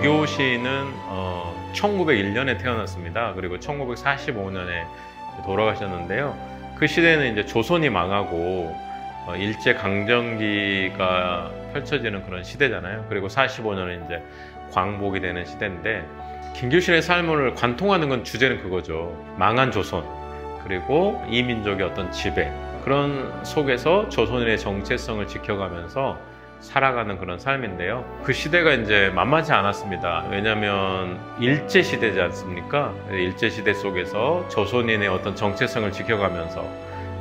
김교신은 1901년에 태어났습니다. 그리고 1945년에 돌아가셨는데요. 그 시대는 이제 조선이 망하고 일제 강점기가 펼쳐지는 그런 시대잖아요. 그리고 45년은 이제 광복이 되는 시대인데, 김교신의 삶을 관통하는 건 주제는 그거죠. 망한 조선, 그리고 이민족의 어떤 지배, 그런 속에서 조선인의 정체성을 지켜가면서 살아가는 그런 삶인데요. 그 시대가 이제 만만치 않았습니다. 왜냐하면 일제 시대지 않습니까? 일제 시대 속에서 조선인의 어떤 정체성을 지켜가면서,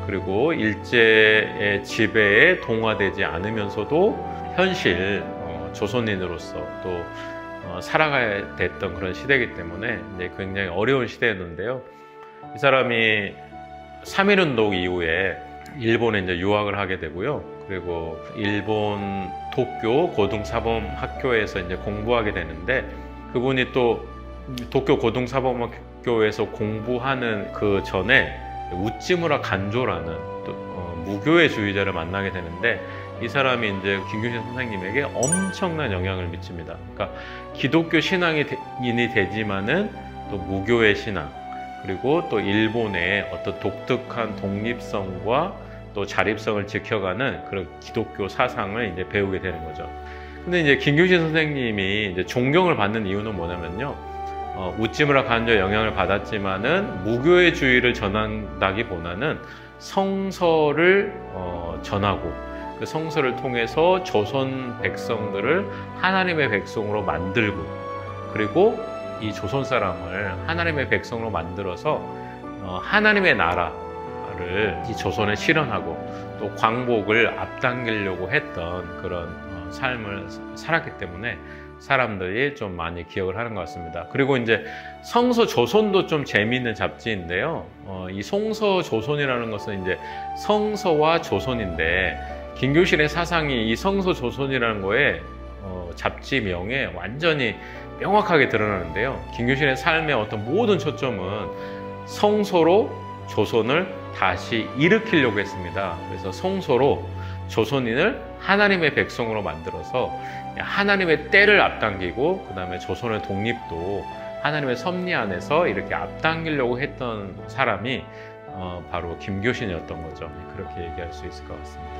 그리고 일제의 지배에 동화되지 않으면서도 현실 조선인으로서 또 살아가야 됐던 그런 시대이기 때문에 이제 굉장히 어려운 시대였는데요. 이 사람이 3.1운동 이후에 일본에 이제 유학을 하게 되고요. 그리고 일본 도쿄 고등사범학교에서 이제 공부하게 되는데, 그분이 또 도쿄 고등사범학교에서 공부하는 그 전에 우찌무라 간조라는 또 무교회주의자를 만나게 되는데, 이 사람이 이제 김교신 선생님에게 엄청난 영향을 미칩니다. 그러니까 기독교 신앙인이 되지만은 또 무교회 신앙, 그리고 또 일본의 어떤 독특한 독립성과 또 자립성을 지켜가는 그런 기독교 사상을 이제 배우게 되는 거죠. 근데 이제 김교신 선생님이 이제 존경을 받는 이유는 뭐냐면요. 우찌무라 간조의 영향을 받았지만은 무교회주의를 전한다기보다는 성서를 전하고, 그 성서를 통해서 조선 백성들을 하나님의 백성으로 만들고, 그리고 이 조선 사람을 하나님의 백성으로 만들어서 하나님의 나라를 이 조선에 실현하고 또 광복을 앞당기려고 했던 그런 삶을 살았기 때문에 사람들이 좀 많이 기억을 하는 것 같습니다. 그리고 이제 성서 조선도 좀 재미있는 잡지인데요. 이 성서 조선이라는 것은 이제 성서와 조선인데, 김교신의 사상이 이 성서 조선이라는 거에 잡지명에 완전히 명확하게 드러나는데요. 김교신의 삶의 어떤 모든 초점은 성서로 조선을 다시 일으키려고 했습니다. 그래서 성서로 조선인을 하나님의 백성으로 만들어서 하나님의 때를 앞당기고, 그 다음에 조선의 독립도 하나님의 섭리 안에서 이렇게 앞당기려고 했던 사람이 바로 김교신이었던 거죠. 그렇게 얘기할 수 있을 것 같습니다.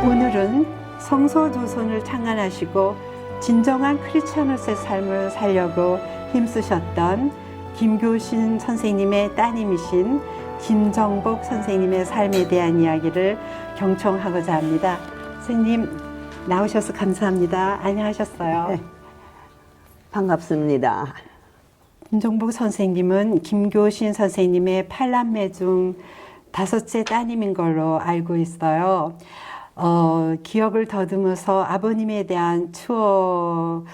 오늘은 성서조선을 창안하시고 진정한 크리스천으로서의 삶을 살려고 힘쓰셨던 김교신 선생님의 따님이신 김정복 선생님의 삶에 대한 이야기를 경청하고자 합니다. 선생님 나오셔서 감사합니다. 안녕하셨어요? 네, 반갑습니다. 김정복 선생님은 김교신 선생님의 8남매 중 5째 따님인 걸로 알고 있어요. 기억을 더듬어서 아버님에 대한 추억을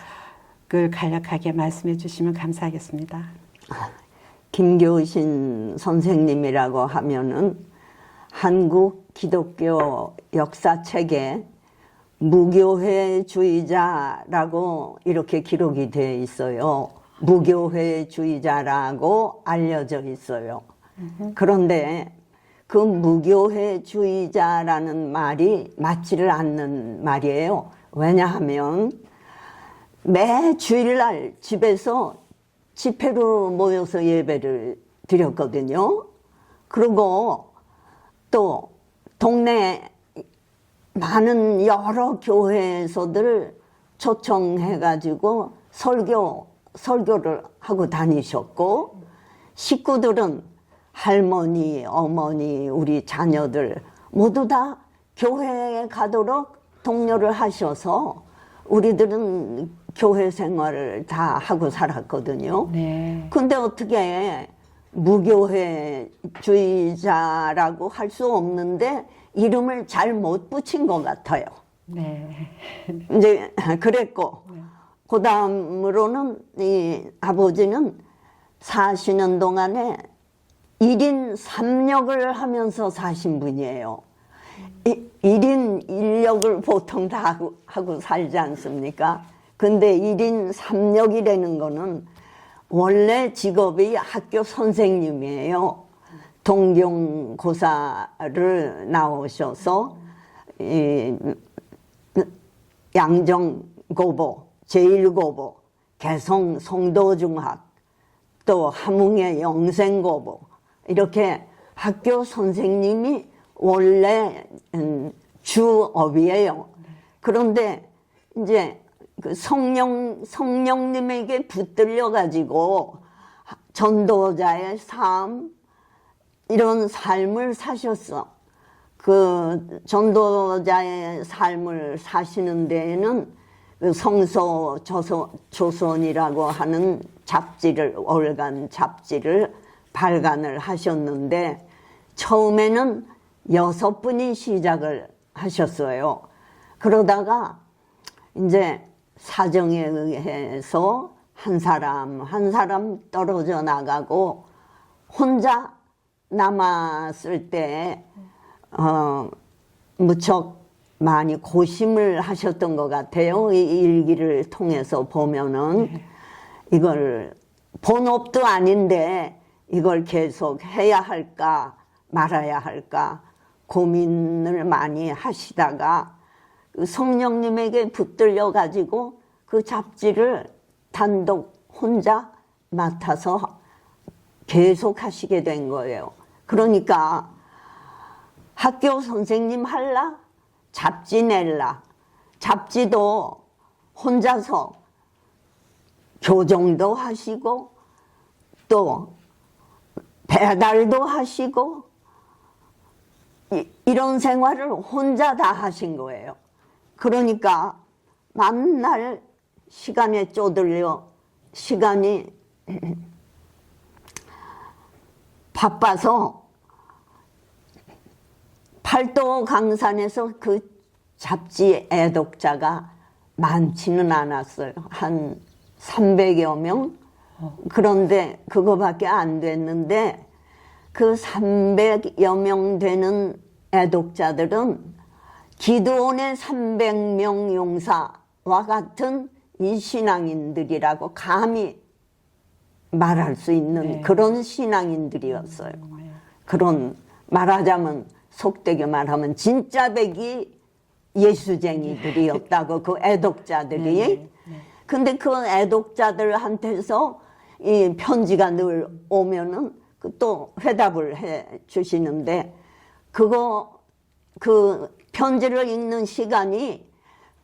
간략하게 말씀해 주시면 감사하겠습니다. 김교신 선생님이라고 하면은 한국 기독교 역사책에 무교회주의자라고 이렇게 기록이 되어 있어요. 무교회주의자라고 알려져 있어요. 그런데 그 무교회주의자라는 말이 맞지를 않는 말이에요. 왜냐하면 매 주일날 집에서 집회로 모여서 예배를 드렸거든요. 그리고 또 동네 많은 여러 교회에서들 초청해가지고 설교를 하고 다니셨고, 식구들은 할머니, 어머니, 우리 자녀들 모두 다 교회에 가도록 독려를 하셔서 우리들은 교회 생활을 다 하고 살았거든요. 네. 근데 어떻게 무교회주의자라고 할 수 없는데 이름을 잘 못 붙인 것 같아요. 네. 이제 그랬고, 그 다음으로는 이 아버지는 사시는 동안에 1인 3역을 하면서 사신 분이에요. 1인 1역을 보통 다 하고 살지 않습니까? 근데 1인 3역이라는 거는 원래 직업이 학교 선생님이에요. 동경고사를 나오셔서 양정고보, 제1고보, 개성 송도중학, 또 함흥의 영생고보, 이렇게 학교 선생님이 원래 주업이에요. 그런데 이제 그 성령님에게 붙들려 가지고 전도자의 삶, 이런 삶을 사셨어. 그 전도자의 삶을 사시는 데에는 그 성서 조선이라고 하는 잡지를, 월간 잡지를 발간을 하셨는데, 처음에는 6분이 시작을 하셨어요. 그러다가 이제 사정에 의해서 한 사람 떨어져 나가고 혼자 남았을 때 무척 많이 고심을 하셨던 것 같아요. 이 일기를 통해서 보면은 이걸 본업도 아닌데 이걸 계속 해야 할까 말아야 할까 고민을 많이 하시다가 성령님에게 붙들려 가지고 그 잡지를 단독 혼자 맡아서 계속 하시게 된 거예요. 그러니까 학교 선생님 할라? 잡지 낼라? 잡지도 혼자서 교정도 하시고 또 배달도 하시고 이런 생활을 혼자 다 하신 거예요. 그러니까 만날 시간에 쪼들려 시간이 바빠서 팔도 강산에서 그 잡지 애독자가 많지는 않았어요. 한 300여 명? 그런데 그거밖에 안 됐는데 그 300여 명 되는 애독자들은 기드온의 300명 용사와 같은 이 신앙인들이라고 감히 말할 수 있는 그런 신앙인들이었어요. 그런 말하자면 속되게 말하면 진짜 백이 예수쟁이들이었다고 그 애독자들이. 근데 그 애독자들한테서 이 편지가 늘 오면은 또 회답을 해 주시는데 그 편지를 읽는 시간이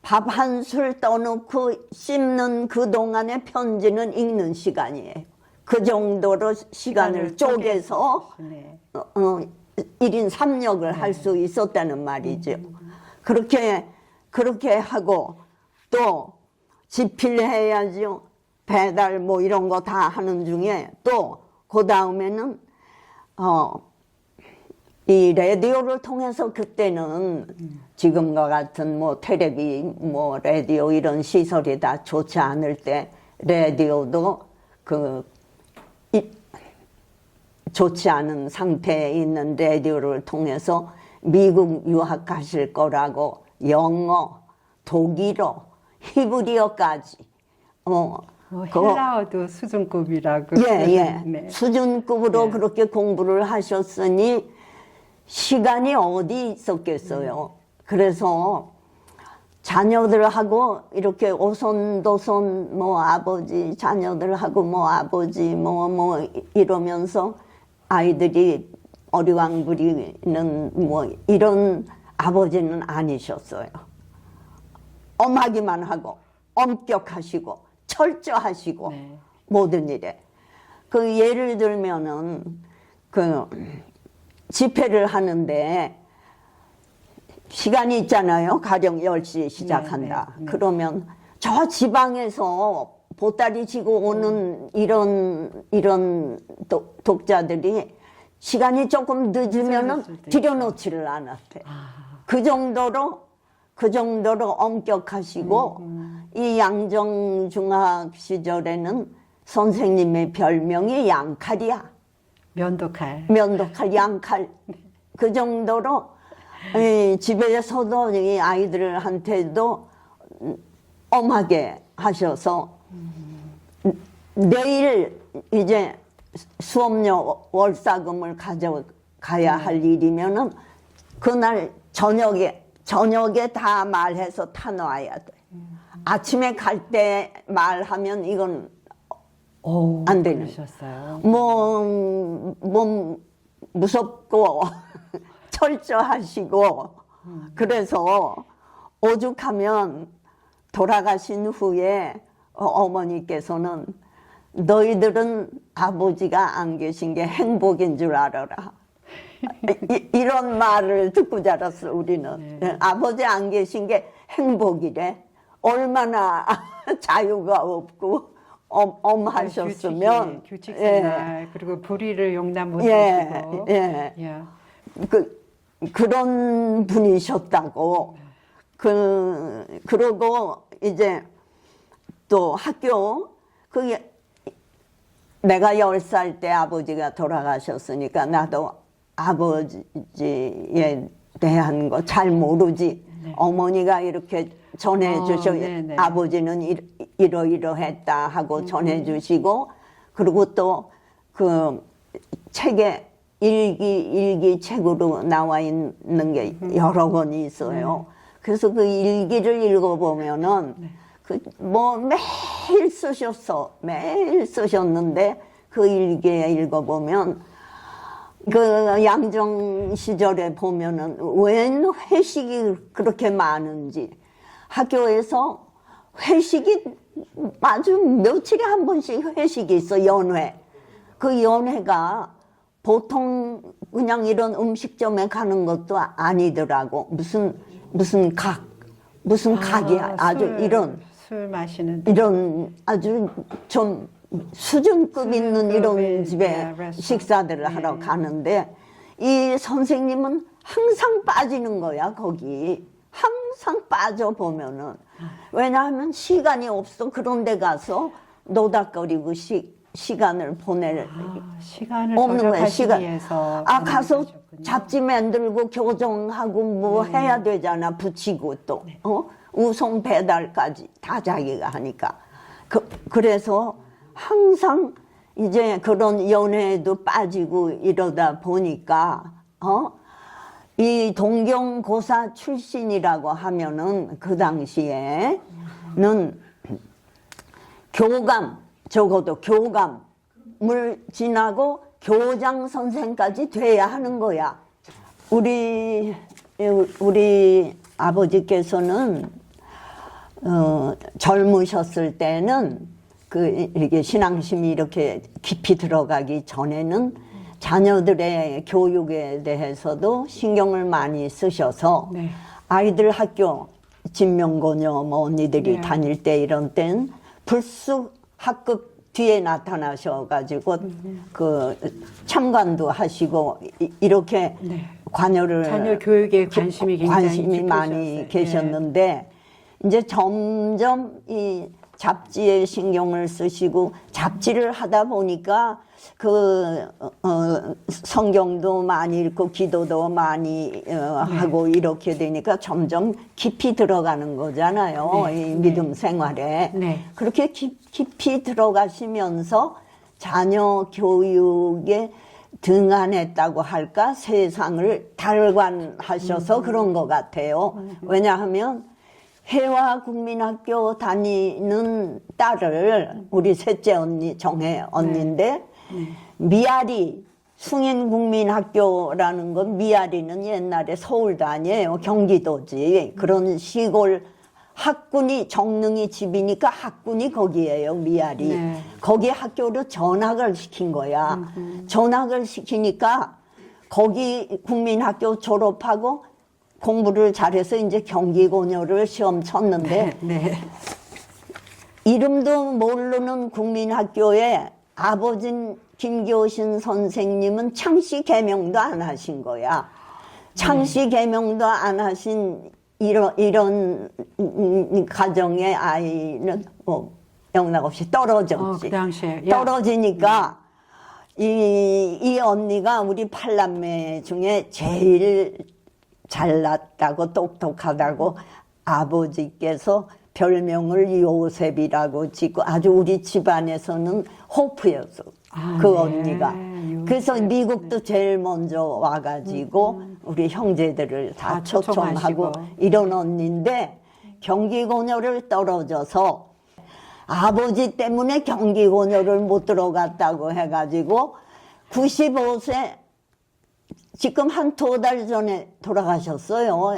밥 한 술 떠놓고 씹는 그 동안의 편지는 읽는 시간이에요. 그 정도로 시간을 쪼개서 1인 3역을 할 수 있었다는 말이죠. 그렇게 하고 또 집필해야죠. 배달 뭐 이런 거 다 하는 중에 또 그 다음에는 이 라디오를 통해서 그때는 지금과 같은 뭐 텔레비 뭐 라디오 이런 시설이 다 좋지 않을 때 라디오도 좋지 않은 상태에 있는 라디오를 통해서 미국 유학 가실 거라고 영어, 독일어, 히브리어까지 헬라어도 수준급이라고. 네. 수준급으로 그렇게 공부를 하셨으니 시간이 어디 있었겠어요. 그래서 자녀들하고 이렇게 오손도손 뭐 아버지 자녀들하고 뭐 아버지 뭐 이러면서 아이들이 어리광 부리는 뭐 이런 아버지는 아니셨어요. 엄하기만 하고 엄격하시고 철저하시고 모든 일에. 그 예를 들면은 그 집회를 하는데 시간이 있잖아요. 가령 10시에 시작한다. 그러면 저 지방에서 보따리 지고 오는 이런 독자들이 시간이 조금 늦으면은 들여놓지를 않았대. 그 정도로 엄격하시고 이 양정중학 시절에는 선생님의 별명이 양칼이야. 면도칼 양칼. 그 정도로 집에서도 이 아이들한테도 엄하게 하셔서 내일 이제 수업료 월사금을 가져가야 할 일이면은 그날 저녁에 다 말해서 타놔야 돼. 아침에 갈 때 말하면 이건 오, 안 되는. 그러셨어요. 뭐 무섭고 철저하시고 그래서 오죽하면 돌아가신 후에 어머니께서는 너희들은 아버지가 안 계신 게 행복인 줄 알아라. 이런 말을 듣고 자랐어 우리는. 네. 아버지 안 계신 게 행복이래. 얼마나 자유가 없고 엄하셨으면 규칙 생활 그리고 불의를 용납 못하시고 예. 그런 분이셨다고. 그러고 이제 또 학교 그게 내가 10살 때 아버지가 돌아가셨으니까 나도 아버지에 대한 거 잘 모르지. 네. 어머니가 이렇게 전해주셔. 네네. 아버지는 이러이러했다 하고 전해주시고 그리고 또 그 책에 일기 책으로 나와 있는 게 여러 권이 있어요. 그래서 그 일기를 읽어보면은 그 뭐 매일 쓰셨는데 그 일기에 읽어보면 그 양정 시절에 보면은 웬 회식이 그렇게 많은지 학교에서 회식이 아주 며칠에 한 번씩 회식이 있어. 연회. 그 연회가 보통 그냥 이런 음식점에 가는 것도 아니더라고. 무슨 각이야. 아주 술 마시는 이런 아주 좀 수준급 있는 이런 집에 식사들을 하러 가는데 이 선생님은 항상 빠지는 거야. 거기 항상 빠져보면은. 왜냐하면 시간이 없어. 그런 데 가서 노닥거리고 시간을 보낼 시간을 없는 거야. 절약하기 위해서 가서 하셨군요. 잡지 만들고 교정하고 뭐 해야 되잖아. 붙이고 또 우송 배달까지 다 자기가 하니까. 그래서 항상 이제 그런 연애에도 빠지고 이러다 보니까 이 동경고사 출신이라고 하면은 그 당시에는 적어도 교감을 지나고 교장 선생까지 돼야 하는 거야. 우리 아버지께서는 젊으셨을 때는 이렇게 신앙심이 이렇게 깊이 들어가기 전에는 자녀들의 교육에 대해서도 신경을 많이 쓰셔서 네. 아이들 학교 진명고녀 뭐 언니들이 네. 다닐 때 이런 땐 불쑥 학급 뒤에 나타나셔가지고 그 참관도 하시고 이렇게 네. 관여를 자녀 교육에 관심이 굉장히 관심이 많이 깊으셨어요. 계셨는데 이제 점점 이 잡지에 신경을 쓰시고 잡지를 하다 보니까 성경도 많이 읽고 기도도 많이 하고 이렇게 되니까 점점 깊이 들어가는 거잖아요. 네. 이 믿음 생활에. 네. 그렇게 깊이 들어가시면서 자녀 교육에 등한했다고 할까? 세상을 달관하셔서 그런 것 같아요. 왜냐하면 해화국민학교 다니는 딸을 우리 셋째 언니 정혜 언니인데 미아리 숭인국민학교라는 건 미아리는 옛날에 서울도 아니에요. 경기도지. 그런 시골 학군이 정릉이 집이니까 학군이 거기에요. 미아리. 네. 거기 학교로 전학을 시킨 거야. 전학을 시키니까 거기 국민학교 졸업하고 공부를 잘해서 이제 경기고녀를 시험 쳤는데 네. 이름도 모르는 국민학교에 아버진 김교신 선생님은 창씨 개명도 안 하신 거야. 창씨 개명도 안 하신 이런 가정의 아이는 뭐 영락없이 떨어졌지. 그 당시에. 떨어지니까 이 언니가 우리 팔남매 중에 제일 잘났다고 똑똑하다고 아버지께서 별명을 요셉이라고 짓고 아주 우리 집안에서는 호프였어. 그 언니가. 요셉. 그래서 미국도 제일 먼저 와가지고 우리 형제들을 다 다 초청하고 초청하시고. 이런 언니인데 경기고녀를 떨어져서 아버지 때문에 경기고녀를 못 들어갔다고 해가지고 95세 지금 한 2달 전에 돌아가셨어요.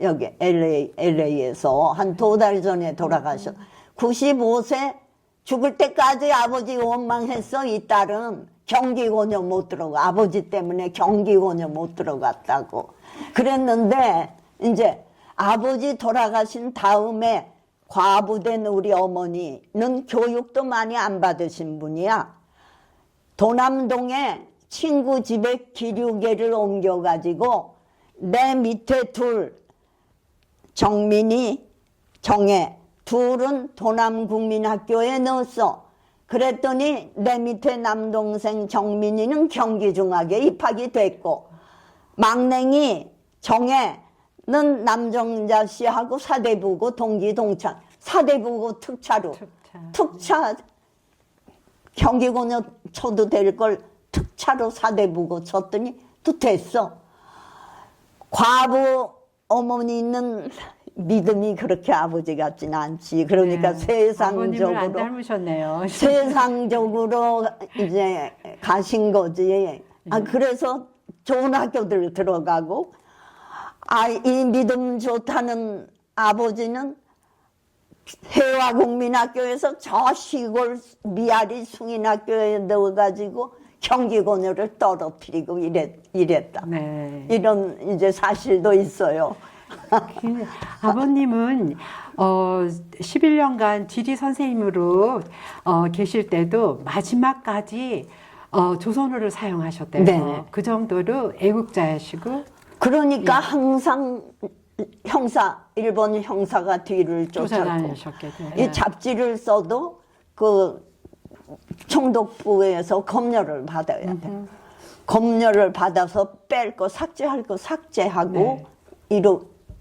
여기 LA에서 한 2달 전에 돌아가셨. 95세 죽을 때까지 아버지 원망했어. 이 딸은 경기고녀 못 들어가. 아버지 때문에 경기고녀 못 들어갔다고. 그랬는데 이제 아버지 돌아가신 다음에 과부된 우리 어머니는 교육도 많이 안 받으신 분이야. 도남동에 친구 집에 기류계를 옮겨가지고 내 밑에 둘, 정민이, 정혜, 둘은 도남국민학교에 넣었어. 그랬더니 내 밑에 남동생 정민이는 경기중학에 입학이 됐고 막냉이 정혜는 남정자 씨하고 사대부고 동기동창, 사대부고 특차로 특차 경기고녀 쳐도 될 걸 특차로 사대부고 쳤더니 또 됐어. 과부 어머니는 믿음이 그렇게 아버지 같진 않지. 그러니까 아버님을 안 닮으셨네요. 세상적으로 이제 가신 거지. 그래서 좋은 학교들 들어가고, 이 믿음 좋다는 아버지는 해화국민학교에서 저 시골 미아리 숭인학교에 넣어가지고 경기고녀를 떨어뜨리고 이랬다. 네. 이런 이제 사실도 있어요. 아버님은 11년간 지리 선생님으로 계실 때도 마지막까지 조선어를 사용하셨대요. 네. 그 정도로 애국자이시고. 그러니까 항상 일본 형사가 뒤를 쫓았고, 쫓아다니셨게 돼요. 이 잡지를 써도 그 총독부에서 검열을 받아야 돼. 검열을 받아서 뺄 거 삭제할 거 삭제하고 네.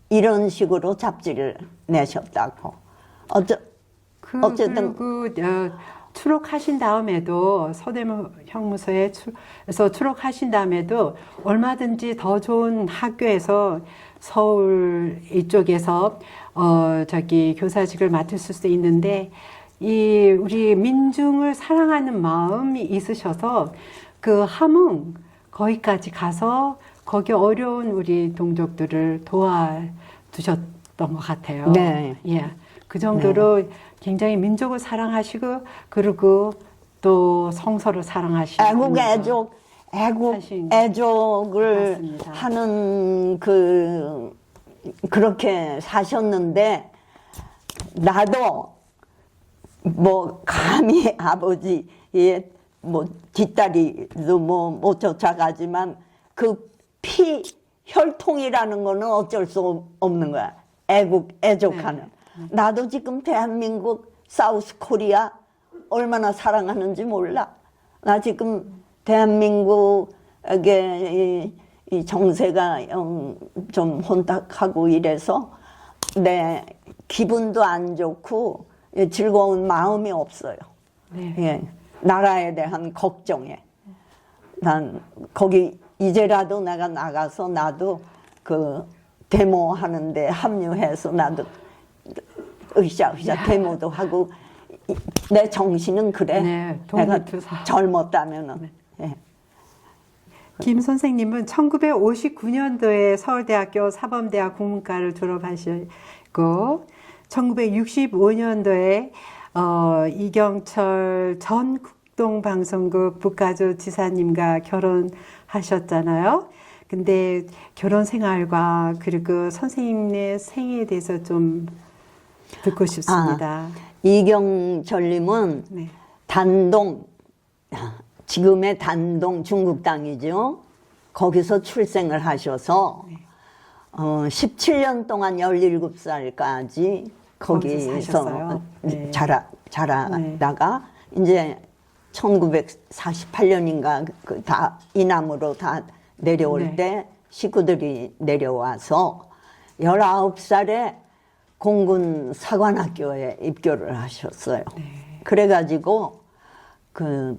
이런 식으로 잡지를 내셨다고. 어쨌든 추록하신 다음에도 서대문 형무소에서 추록하신 다음에도 얼마든지 더 좋은 학교에서 서울 이쪽에서 교사직을 맡으실 수 있는데 우리 민중을 사랑하는 마음이 있으셔서 그 함흥 거기까지 가서 거기 어려운 우리 동족들을 도와주셨던 것 같아요. 네. 예. 그 정도로 굉장히 민족을 사랑하시고 그리고 또 성서를 사랑하시고 애족을 맞습니다. 하는 그렇게 사셨는데 나도 뭐 감히 아버지의 뭐 뒷다리도 뭐 못 쫓아가지만 그 혈통이라는 거는 어쩔 수 없는 거야. 애족하는. 네. 나도 지금 대한민국 사우스 코리아 얼마나 사랑하는지 몰라. 나 지금 대한민국에 이 정세가 좀 혼탁하고 이래서 내 기분도 안 좋고 즐거운 마음이 없어요. 네. 예, 나라에 대한 걱정에. 난 거기 이제라도 내가 나가서 나도 그 데모 하는데 합류해서 나도 으쌰 데모도 하고 내 정신은 그래. 네, 내가 독립투사. 젊었다면은. 예. 김 선생님은 1959년도에 서울대학교 사범대학 국문과를 졸업하시고 1965년도에 이경철 전 국동방송국 북가주 지사님과 결혼하셨잖아요. 근데 결혼 생활과 그리고 선생님의 생애에 대해서 좀 듣고 싶습니다. 이경철님은 네. 단동, 지금의 단동 중국 땅이죠. 거기서 출생을 하셔서 17년 동안 17살까지 거기서 사셨어요. 네. 자라다가 이제 1948년인가 다 이남으로 다 내려올 네. 때 식구들이 내려와서 19살에 공군 사관학교에 입교를 하셨어요. 그래가지고 그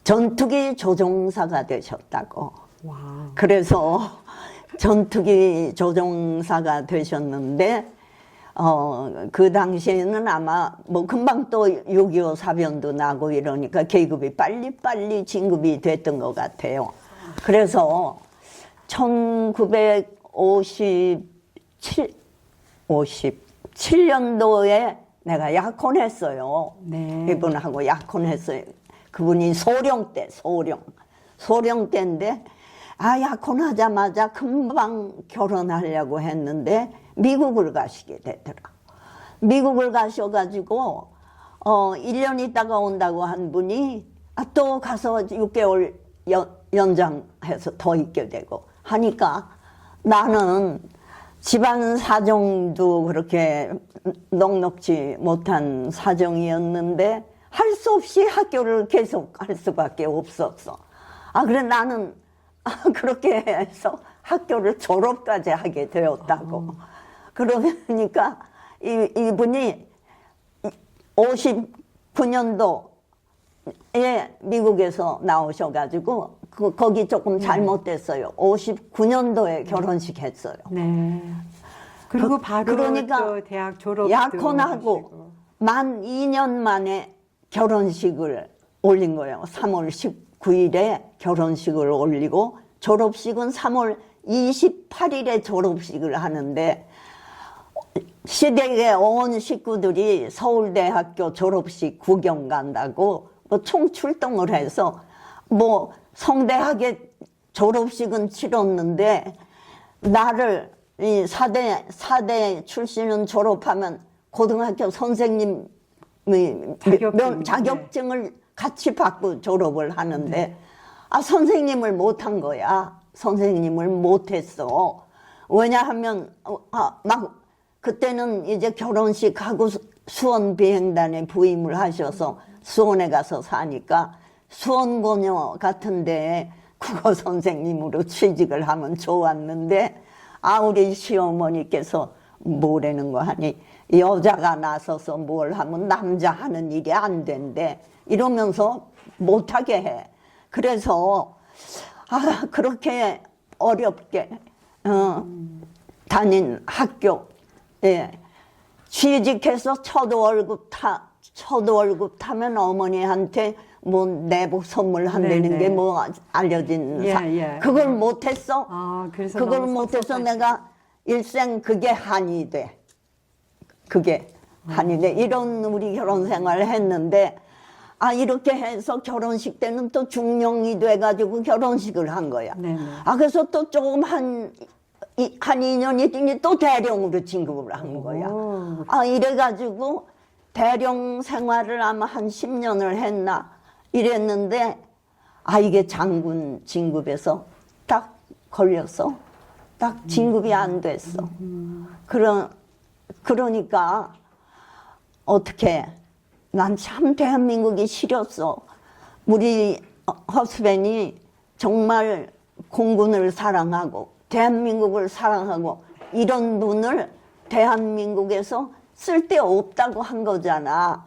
전투기 조종사가 되셨다고. 와. 그래서 전투기 조종사가 되셨는데 그 당시에는 아마 뭐 금방 또 6.25 사변도 나고 이러니까 계급이 빨리빨리 진급이 됐던 것 같아요. 그래서 1957년도에 내가 약혼했어요. 네. 이분하고 약혼했어요. 그분이 소령 때인데 약혼하자마자 금방 결혼하려고 했는데 미국을 가시게 되더라. 미국을 가셔가지고 1년 있다가 온다고 한 분이 또 가서 6개월 연장해서 더 있게 되고 하니까 나는 집안 사정도 그렇게 넉넉지 못한 사정이었는데 할 수 없이 학교를 계속 할 수밖에 없었어. 그래 나는 그렇게 해서 학교를 졸업까지 하게 되었다고. 그러니까 이분이 59년도에 미국에서 나오셔가지고 거기 조금 잘못됐어요. 59년도에 결혼식 했어요. 네. 그리고 바로 그러니까 또 대학 졸업 약혼하고 만 2년 만에 결혼식을 올린 거예요. 3월 19일에 결혼식을 올리고 졸업식은 3월 28일에 졸업식을 하는데 시댁의 온 식구들이 서울대학교 졸업식 구경 간다고 뭐 총출동을 해서 뭐 성대하게 졸업식은 치렀는데 나를 이 사대 출신은 졸업하면 고등학교 선생님 자격증을 같이 받고 졸업을 하는데 선생님을 못한 거야. 선생님을 못했어. 왜냐하면 막 그때는 이제 결혼식하고 수원 비행단에 부임을 하셔서 수원에 가서 사니까 수원고녀 같은 데에 국어 선생님으로 취직을 하면 좋았는데 우리 시어머니께서 뭐라는 거 하니 여자가 나서서 뭘 하면 남자 하는 일이 안 된대 이러면서 못하게 해. 그래서 그렇게 어렵게 다닌 학교에 취직해서 첫 월급 타면 어머니한테 뭐 내복 선물 한다는 게 뭐 알려진 그걸 못했어. 그래서 그걸 못해서 내가 일생 그게 한이 돼. 그게 한이 돼. 이런 우리 결혼 생활을 했는데 이렇게 해서 결혼식 때는 또 중령이 돼가지고 결혼식을 한 거야. 그래서 또 조금 한 2년이 뒤니 또 대령으로 진급을 한 거야. 이래가지고 대령 생활을 아마 한 10년을 했나 이랬는데 이게 장군 진급에서 딱 걸렸어. 딱 진급이 안 됐어. 그러니까 어떻게 난 참 대한민국이 싫었어. 우리 허스밴이 정말 공군을 사랑하고 대한민국을 사랑하고 이런 분을 대한민국에서 쓸데없다고 한 거잖아.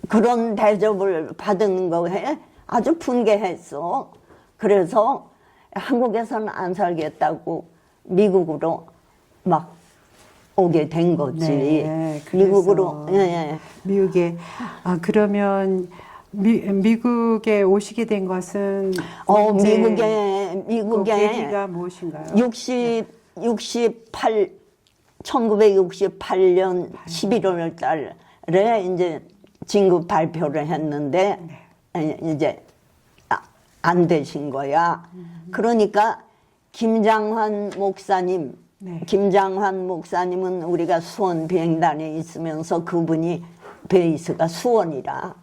그런 대접을 받은 거에 아주 분개했어. 그래서 한국에서는 안 살겠다고 미국으로 막 오게 된 거지. 미국으로. 미국에 미국에 오시게 된 것은 미국에 계기가 무엇인가요? 1968년 11월 달에 이제 진급 발표를 했는데 이제 안 되신 거야. 그러니까 김장환 목사님은 우리가 수원 비행단에 있으면서 그분이 베이스가 수원이라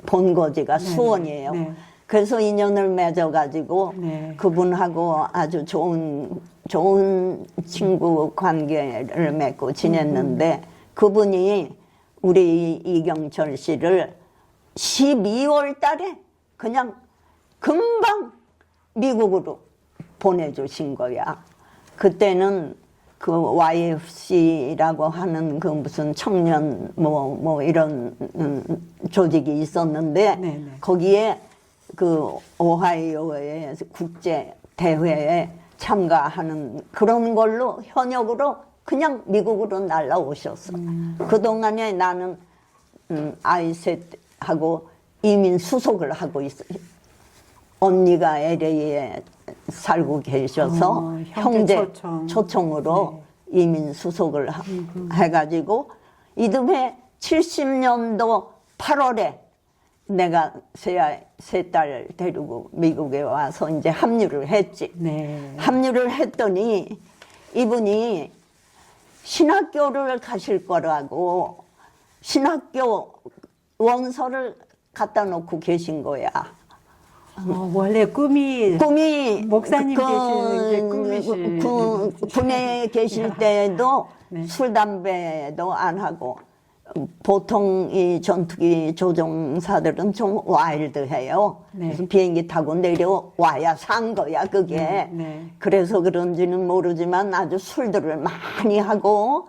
본거지가 수원이에요. 그래서 인연을 맺어가지고 그분하고 아주 좋은 친구 관계를 맺고 지냈는데 그분이 우리 이경철 씨를 12월 달에 그냥 금방 미국으로 보내주신 거야. 그때는 그 YFC라고 하는 그 무슨 청년 뭐 이런 조직이 있었는데 네네. 거기에 그 오하이오의 국제 대회에 참가하는 그런 걸로 현역으로 그냥 미국으로 날라오셨어. 그동안에 나는 아이셋하고 이민 수속을 하고 있어. 언니가 LA에 살고 계셔서 형제 초청으로 이민 수속을 해가지고 이듬해 70년도 8월에 내가 세 딸 데리고 미국에 와서 이제 합류를 했지. 네. 합류를 했더니 이분이 신학교를 가실 거라고 신학교 원서를 갖다 놓고 계신 거야. 원래 꿈이 목사님 계시는 게 꿈이시. 군에 계실 때도 네. 술 담배도 안 하고 보통 이 전투기 조종사들은 좀 와일드해요. 네. 그래서 비행기 타고 내려와야 산 거야 그게. 네. 그래서 그런지는 모르지만 아주 술들을 많이 하고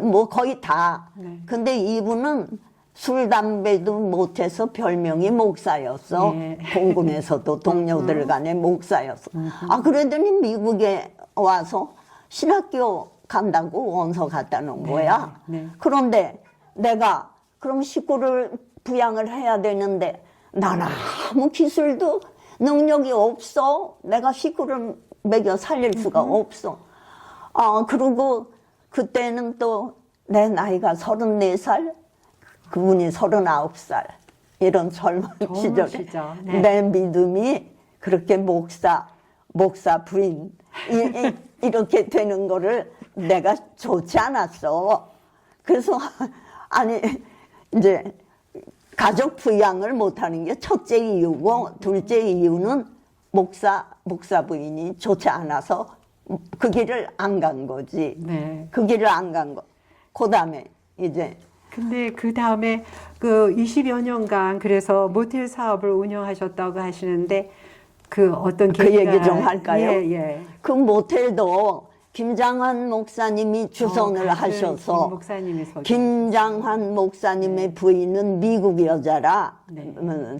뭐 거의 다. 네. 근데 이분은 술 담배도 못해서 별명이 목사였어. 네. 공군에서도 동료들 간에 목사였어. 아 그러더니 미국에 와서 신학교 간다고 원서 갖다 놓은 거야. 네. 그런데 내가 그럼 식구를 부양을 해야 되는데 난 아무 기술도 능력이 없어. 내가 식구를 먹여 살릴 수가 없어. 아 그리고 그때는 또 내 나이가 34살, 그분이 39살 이런 젊은 시절에 네. 내 믿음이 그렇게 목사 부인 이렇게 되는 거를 내가 좋지 않았어. 그래서 아니 이제 가족 부양을 못하는 게 첫째 이유고 둘째 이유는 목사 부인이 좋지 않아서 그 길을 안 간 거지. 네. 그 길을 안 간 거. 그 다음에 이제 근데 그 다음에 그 20여 년간 그래서 모텔 사업을 운영하셨다고 하시는데 그 어떤 그 계기가 얘기 좀 할까요? 예, 예. 그 모텔도 김장환 목사님이 주선을 하셔서 김 목사님이 김장환 목사님의 부인은 미국 여자라 네.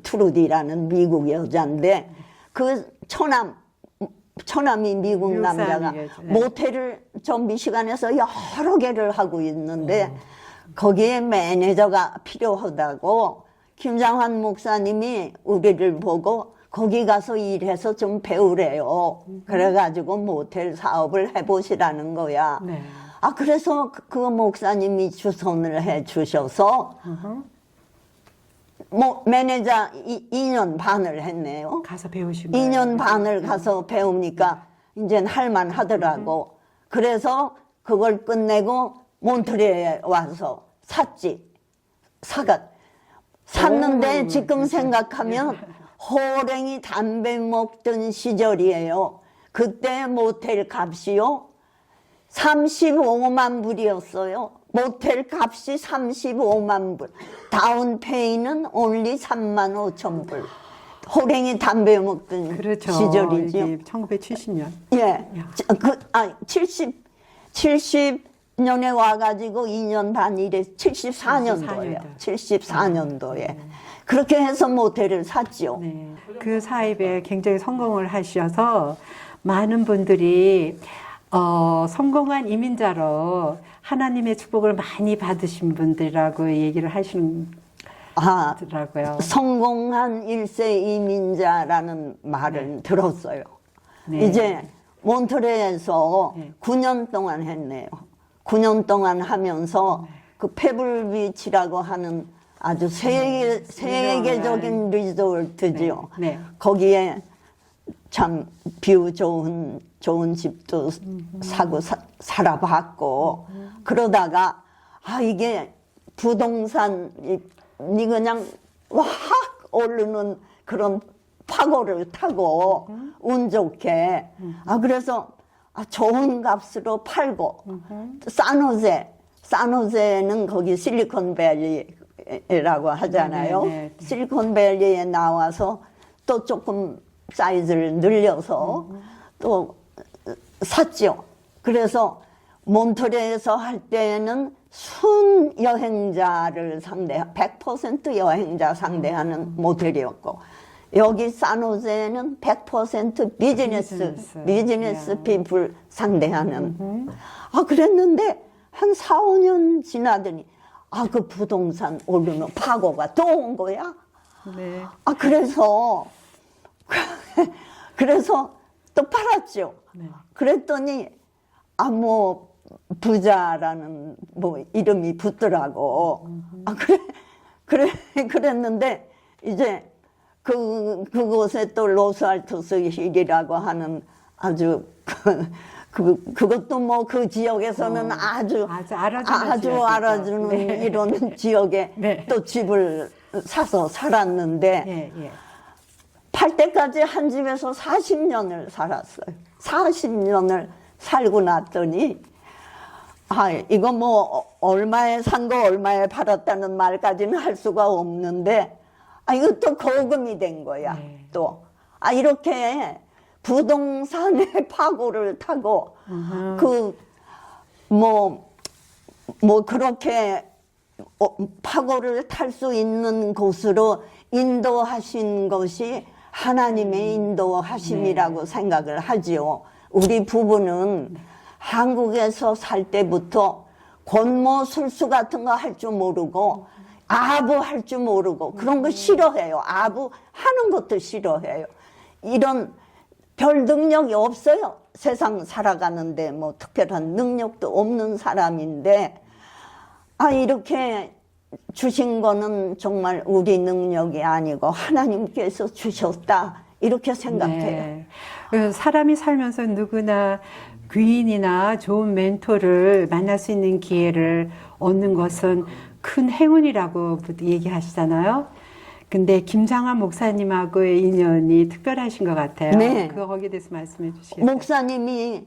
트루디라는 미국 여자인데 그 처남이 미국 미국 남자가 사람이겠죠. 네. 모텔을 저 미시간에서 여러 개를 하고 있는데 거기에 매니저가 필요하다고 김장환 목사님이 우리를 보고 거기 가서 일해서 좀 배우래요. 그래가지고 모텔 사업을 해보시라는 거야. 네. 아 그래서 그 목사님이 주선을 해주셔서 뭐 매니저 2년 반을 했네요. 가서 배우신 거예요. 2년 반을 가서 배우니까 이제는 할만 하더라고. 그래서 그걸 끝내고 몬트리올에 와서 샀는데 지금 생각하면 호랭이 담배 먹던 시절이에요. 그때 모텔 값이요 35만 불이었어요. 모텔 값이 35만 불. 다운페이는 only 3만 5천 불. 호랭이 담배 먹던 그렇죠. 시절이죠. 1970년. 예. 70년에 와가지고 2년 반 일해 74년도예요. 74년도에. 그렇게 해서 모텔을 샀죠. 네. 그 사입에 굉장히 성공을 하셔서 많은 분들이 성공한 이민자로 하나님의 축복을 많이 받으신 분들이라고 얘기를 하시더라고요. 성공한 1세 이민자라는 말을 들었어요. 네. 이제 몬트레에서 네. 9년 동안 했네요. 9년 동안 하면서 그 페블비치라고 하는 아주 세계적인 리조트지요. 네. 거기에 참 뷰 좋은 집도 사고 살아봤고 그러다가 이게 부동산이 그냥 확 오르는 그런 파고를 타고 운 좋게 그래서 좋은 값으로 팔고 산호제는 거기 실리콘밸리라고 하잖아요. 네. 실리콘밸리에 나와서 또 조금 사이즈를 늘려서 또 샀죠. 그래서 몬트리올에서 할 때는 순 여행자를 100% 여행자 상대하는 모델이었고, 여기 산호제는 100% 비즈니스 피플 상대하는. 그랬는데 한 4, 5년 지나더니 그 부동산 오르는 파고가 또 온 거야. 네. 그래서 또 팔았죠. 네. 그랬더니 뭐 부자라는 뭐 이름이 붙더라고. 그랬는데 이제 그곳에 또 로스알토스 힐이라고 하는 아주 그것도 뭐 그 지역에서는 아주 알아주는 네. 이런 지역에 네. 또 집을 사서 살았는데 예, 예. 팔 때까지 한 집에서 40년을 살았어요. 40년을 살고 났더니 이거 뭐 얼마에 산 거 얼마에 팔았다는 말까지는 할 수가 없는데 이것도 거금이 된 거야. 네. 또 이렇게 부동산의 파고를 타고 그렇게 파고를 탈 수 있는 곳으로 인도하신 것이 하나님의 인도하심이라고 생각을 하지요. 우리 부부는 한국에서 살 때부터 권모술수 같은 거 할 줄 모르고 아부 할 줄 모르고 그런 거 싫어해요. 아부 하는 것도 싫어해요. 이런 별 능력이 없어요. 세상 살아가는데 뭐 특별한 능력도 없는 사람인데 이렇게 주신 거는 정말 우리 능력이 아니고 하나님께서 주셨다 이렇게 생각해요. 네. 그래서 사람이 살면서 누구나 귀인이나 좋은 멘토를 만날 수 있는 기회를 얻는 것은 큰 행운이라고 얘기하시잖아요. 근데 김장환 목사님하고의 인연이 특별하신 것 같아요. 네. 거기에 대해서 말씀해 주시겠어요? 목사님이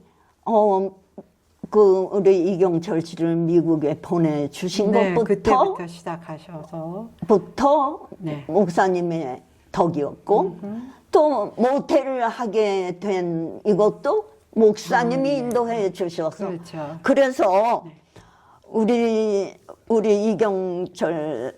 우리 이경철 씨를 미국에 보내주신 네, 것부터 그때부터 시작하셔서 네. 목사님의 덕이었고 또 모텔을 하게 된 이것도 목사님이 인도해 주셔서 그렇죠. 그래서 우리 이경철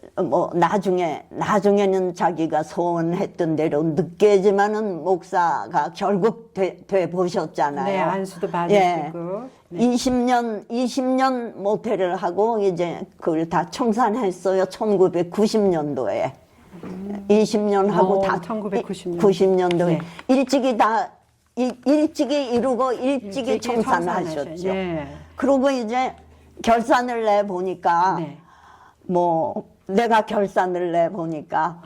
나중에는 자기가 소원했던 대로 늦게지만은 목사가 결국 돼 보셨잖아요. 네, 안수도 받으시고. 네. 20년 모텔을 하고 이제 그걸 다 청산했어요. 1990년도에. 20년 하고 다 1990년. 90년도에 네. 일찍이 이루고 일찍이 청산하셨죠. 네. 그리고 이제 결산을 내 보니까 네. 내가 결산을 내 보니까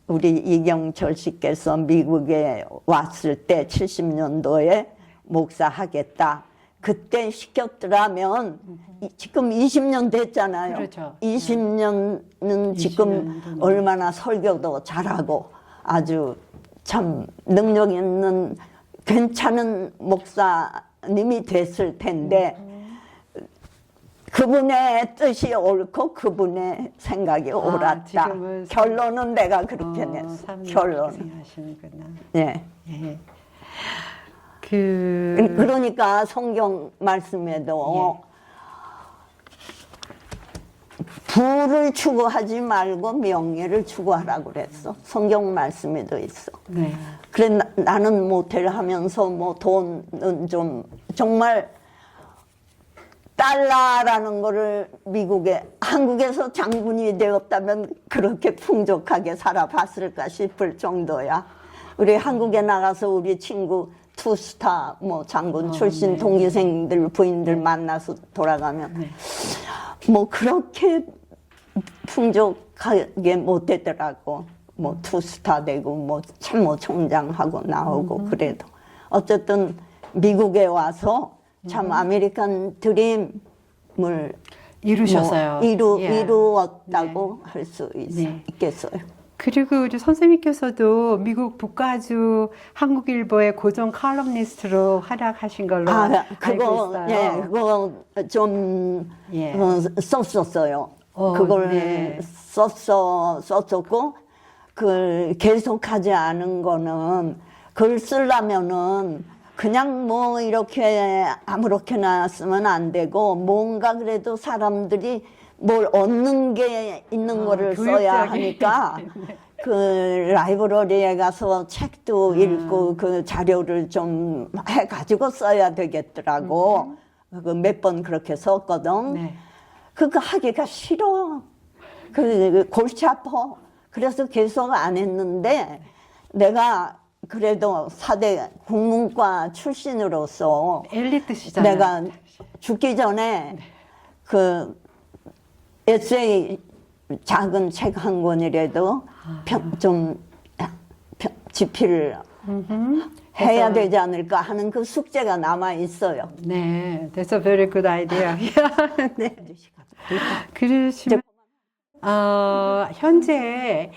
우리 이경철 씨께서 미국에 왔을 때 70년도에 목사하겠다. 그때 시켰더라면 지금 20년 됐잖아요. 그렇죠. 20년은 지금 20년 얼마나 설교도 잘하고 아주 참 능력 있는 괜찮은 목사님이 됐을 텐데 그분의 뜻이 옳고 그분의 생각이 옳았다. 지금은 결론은 내가 그렇게 냈어. 결론. 생각하시는구나. 예. 예. 그러니까 성경 말씀에도 부를 추구하지 말고 명예를 추구하라고 그랬어. 성경 말씀에도 있어. 네. 그래 나는 모텔 하면서 돈은 좀 정말 달러라는 거를 한국에서 장군이 되었다면 그렇게 풍족하게 살아봤을까 싶을 정도야. 우리 한국에 나가서 우리 친구 투스타 장군 출신 동기생들 부인들 만나서 돌아가면 그렇게 풍족하게 못 되더라고. 투스타 되고 참모총장하고 나오고 그래도 어쨌든 미국에 와서 참 아메리칸 드림을 이루셨어요. 이루었다고 할 수 있겠어요. 그리고 우리 선생님께서도 미국 북가주 한국일보의 고정 칼럼니스트로 활약하신 걸로 알고 있어요. 그거 좀 썼었어요. 그걸 썼었고 그걸 계속하지 않은 거는 글 쓰려면은 그냥 뭐 이렇게 아무렇게나 쓰면 안 되고 뭔가 그래도 사람들이 뭘 얻는 게 있는 거를 써야 교육적인. 하니까 그 라이브러리에 가서 책도 읽고 그 자료를 좀 해가지고 써야 되겠더라고. 그 몇 번 그렇게 썼거든. 네. 그거 하기가 싫어. 그 골치 아파. 그래서 계속 안 했는데 내가 그래도 4대 국문과 출신으로서 엘리트시잖아요. 내가 죽기 전에 그 에세이 작은 책 한 권이라도 집필을 해야 되지 않을까 하는 그 숙제가 남아 있어요. 네, that's a very good idea. 네. 그러시면 현재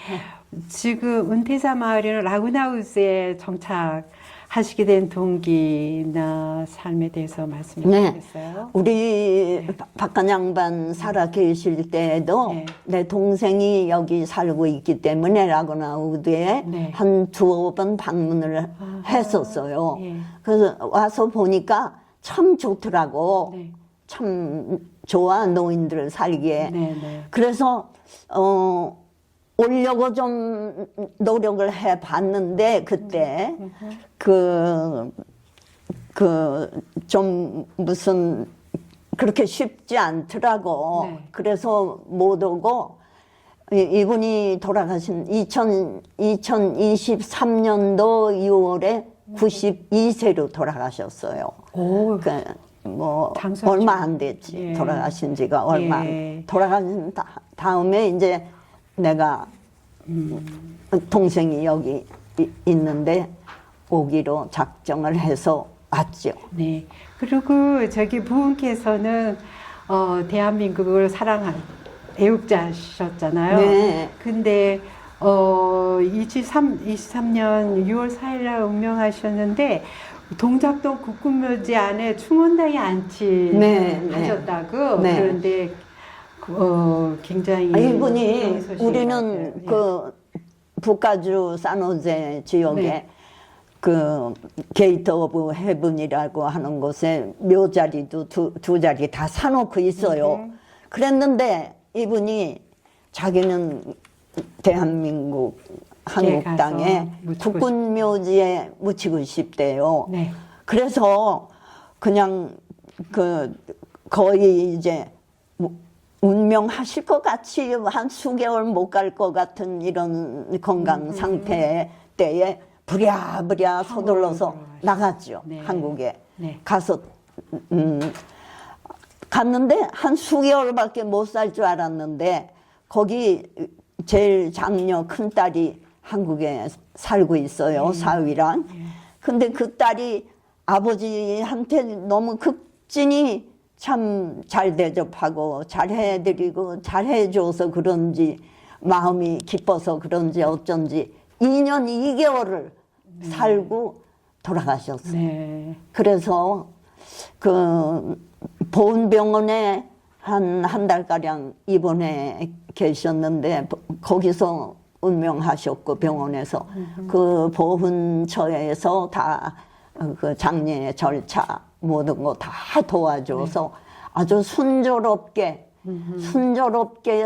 지금 은퇴자 마을이나 라구나우스에 정착하시게 된 동기나 삶에 대해서 말씀해 네. 주시겠어요? 우리 박한 양반 살아 계실 때에도 네. 내 동생이 여기 살고 있기 때문에 라구나우드에 네. 한 두어 번 방문을 했었어요. 예. 그래서 와서 보니까 참 좋더라고. 네. 참 좋아, 노인들 살기에. 네, 네. 그래서 오려고 좀 노력을 해 봤는데 그때 좀 무슨 그렇게 쉽지 않더라고. 네. 그래서 못 오고 이분이 돌아가신 2023년도 6월에 92세로 돌아가셨어요. 오, 뭐 당선이죠. 얼마 안 됐지. 예. 돌아가신 지가 얼마 예. 돌아가신 다음에 이제 내가 동생이 여기 있는데 오기로 작정을 해서 왔죠. 네. 그리고 저기 부은께서는 대한민국을 사랑한 애국자셨잖아요. 네. 근데 23년 6월 4일 날 운명하셨는데 동작동 국군묘지 안에 충원당에 네, 네. 안치하셨다고. 네. 그런데 굉장히 이분이 좋은 소식이 우리는 나왔어요. 그 북가주 산호제 지역에 네. 그 게이트 오브 헤븐이라고 하는 곳에 묘자리도 두 자리 다 사놓고 있어요. 그랬는데 이분이 자기는 대한민국 한국 가서 땅에 묻히고 국군 묘지에 묻히고 싶대요. 네. 그래서 그냥 거의 이제 운명하실 것 같이 한 수개월 못 갈 것 같은 이런 건강 상태 때에 부랴부랴 서둘러서 들어가셨어요. 나갔죠. 네. 한국에 네. 가서 갔는데 한 수개월밖에 못 살 줄 알았는데 거기 제일 장녀 큰 딸이 한국에 살고 있어요. 사위랑. 근데 그 딸이 아버지한테 너무 극진히 참 잘 대접하고 잘 해드리고 잘 해줘서 그런지 마음이 기뻐서 그런지 어쩐지 2년 2개월을 살고 돌아가셨어요. 네. 그래서 그 보훈병원에 한 달가량 입원해 계셨는데 거기서 운명하셨고 병원에서 그 보훈처에서 다 그 장례 절차 모든 거 다 도와줘서 아주 순조롭게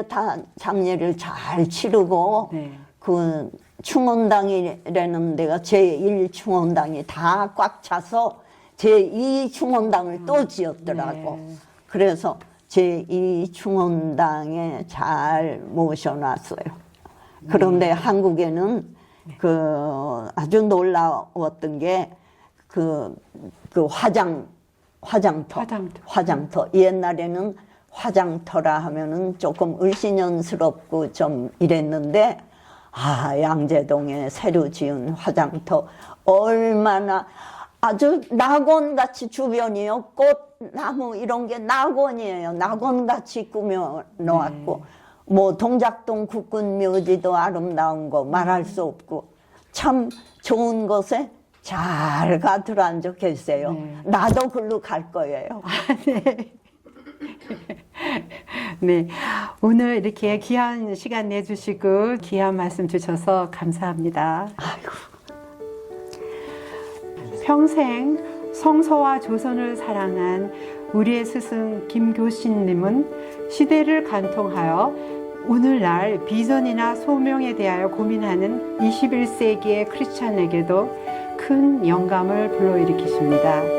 다 장례를 잘 치르고 네. 그 충원당이라는 데가 제1충원당이 다 꽉 차서 제2충원당을 또 지었더라고. 네. 그래서 제2충원당에 잘 모셔놨어요. 그런데 한국에는 아주 놀라웠던 게 그 화장터. 옛날에는 화장터라 하면은 조금 을씨년스럽고 좀 이랬는데, 양재동에 새로 지은 화장터, 얼마나 아주 낙원같이 주변이요. 꽃, 나무 이런 게 낙원이에요. 낙원같이 꾸며 놓았고, 뭐 동작동 국군묘지도 아름다운 거 말할 수 없고, 참 좋은 곳에 잘 들어앉아 계세요. 나도 글로 갈 거예요. 네. 네. 오늘 이렇게 귀한 시간 내주시고 귀한 말씀 주셔서 감사합니다. 평생 성서와 조선을 사랑한 우리의 스승 김교신님은 시대를 간통하여 오늘날 비전이나 소명에 대하여 고민하는 21세기의 크리스찬에게도 큰 영감을 불러일으키십니다.